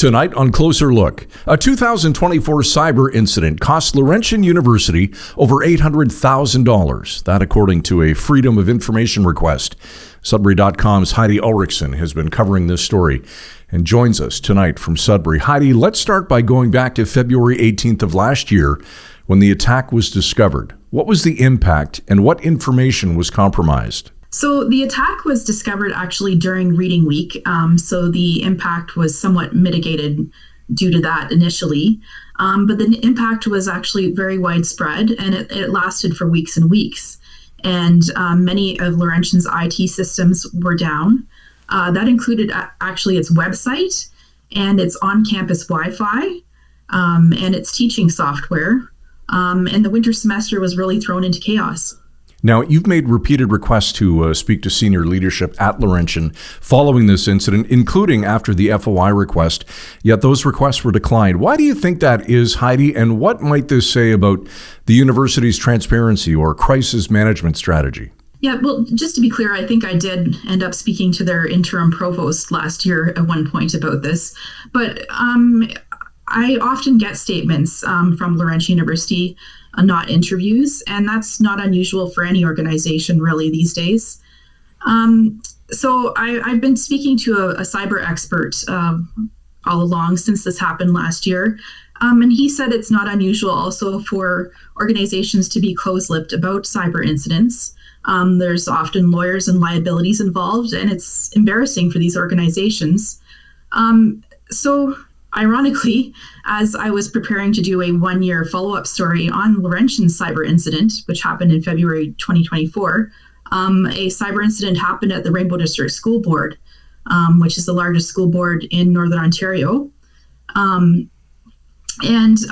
Tonight on Closer Look, a 2024 cyber incident cost Laurentian University over $800,000. That according to a Freedom of Information request. Sudbury.com's Heidi Ulrichsen has been covering this story and joins us tonight from Sudbury. Heidi, let's start by going back to February 18th of last year when the attack was discovered. What was the impact and what information was compromised? So the attack was discovered actually during reading week. So the impact was somewhat mitigated due to that initially. But the impact was actually very widespread and it lasted for weeks and weeks. And many of Laurentian's IT systems were down. That included actually its website and its on-campus Wi-Fi and its teaching software. And the winter semester was really thrown into chaos. Now, you've made repeated requests to speak to senior leadership at Laurentian following this incident, including after the FOI request, yet those requests were declined. Why do you think that is, Heidi, and what might this say about the university's transparency or crisis management strategy? Yeah, well, just to be clear, I think I did end up speaking to their interim provost last year at one point about this, but I often get statements from Laurentian University, not interviews, and that's not unusual for any organization really these days. So I've been speaking to a cyber expert all along since this happened last year, and he said it's not unusual also for organizations to be close-lipped about cyber incidents. There's often lawyers and liabilities involved, and it's embarrassing for these organizations. So ironically, as I was preparing to do a one-year follow-up story on Laurentian's cyber incident, which happened in February 2024, a cyber incident happened at the Rainbow District School Board, which is the largest school board in Northern Ontario. And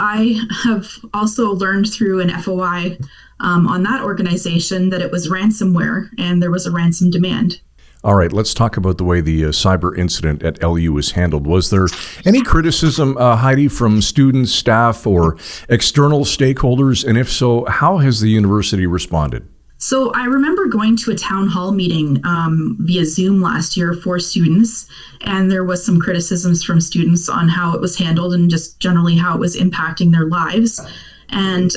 I have also learned through an FOI on that organization that it was ransomware and there was a ransom demand. All right, let's talk about the way the cyber incident at LU was handled. Was there any criticism, Heidi, from students, staff, or external stakeholders? And if so, how has the university responded? So I remember going to a town hall meeting via Zoom last year for students, and there was some criticisms from students on how it was handled and just generally how it was impacting their lives. And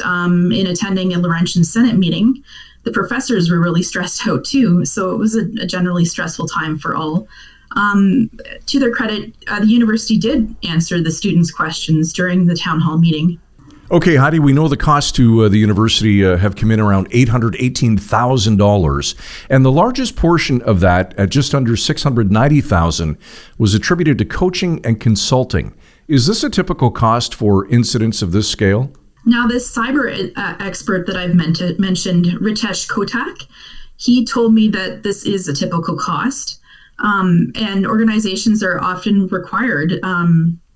in attending a Laurentian Senate meeting, the professors were really stressed out too, so it was a generally stressful time for all. To their credit, the university did answer the students' questions during the town hall meeting. Okay, Heidi, we know the costs to the university have come in around $818,000, and the largest portion of that, at just under $690,000, was attributed to coaching and consulting. Is this a typical cost for incidents of this scale? Now, this cyber expert that I've mentioned, Ritesh Kotak, he told me that this is a typical cost, and organizations are often required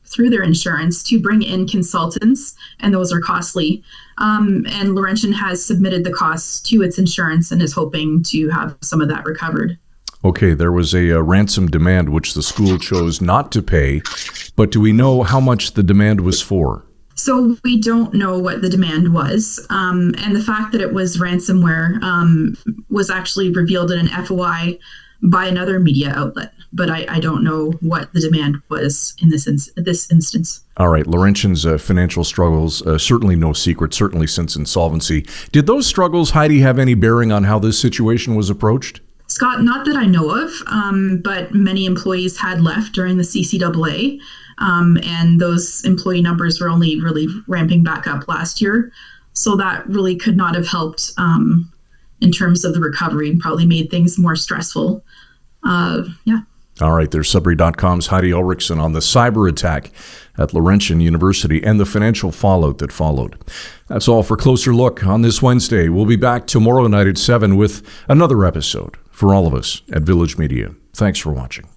through their insurance to bring in consultants, and those are costly. And Laurentian has submitted the costs to its insurance and is hoping to have some of that recovered. Okay, there was a ransom demand which the school chose not to pay, but do we know how much the demand was for? So we don't know what the demand was, and the fact that it was ransomware was actually revealed in an FOI by another media outlet, but I don't know what the demand was in this instance. All right, Laurentian's financial struggles, certainly no secret, certainly since insolvency. Did those struggles, Heidi, have any bearing on how this situation was approached? Scott, not that I know of, but many employees had left during the CCAA. And those employee numbers were only really ramping back up last year. So that really could not have helped in terms of the recovery and probably made things more stressful. Yeah. All right, there's Sudbury.com's Heidi Ulrichsen on the cyber attack at Laurentian University and the financial fallout that followed. That's all for Closer Look on this Wednesday. We'll be back tomorrow night at 7 with another episode for all of us at Village Media. Thanks for watching.